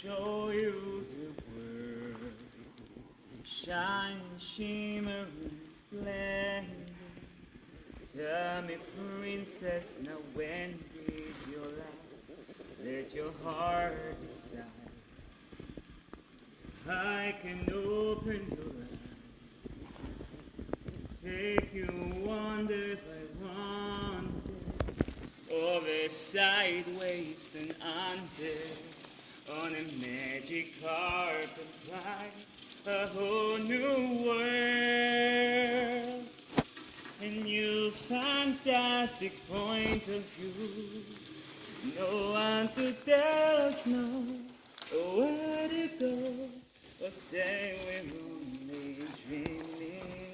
show you the world. Shine, shimmering, splendid. Tell me, princess, now when did you last let your heart decide? I can open your eyes, take you wonder by wonder, over sideways and under, on a magic carpet ride, a whole new world, a new fantastic point of view. No one to tell us no, or where to go, or say we're only dreaming.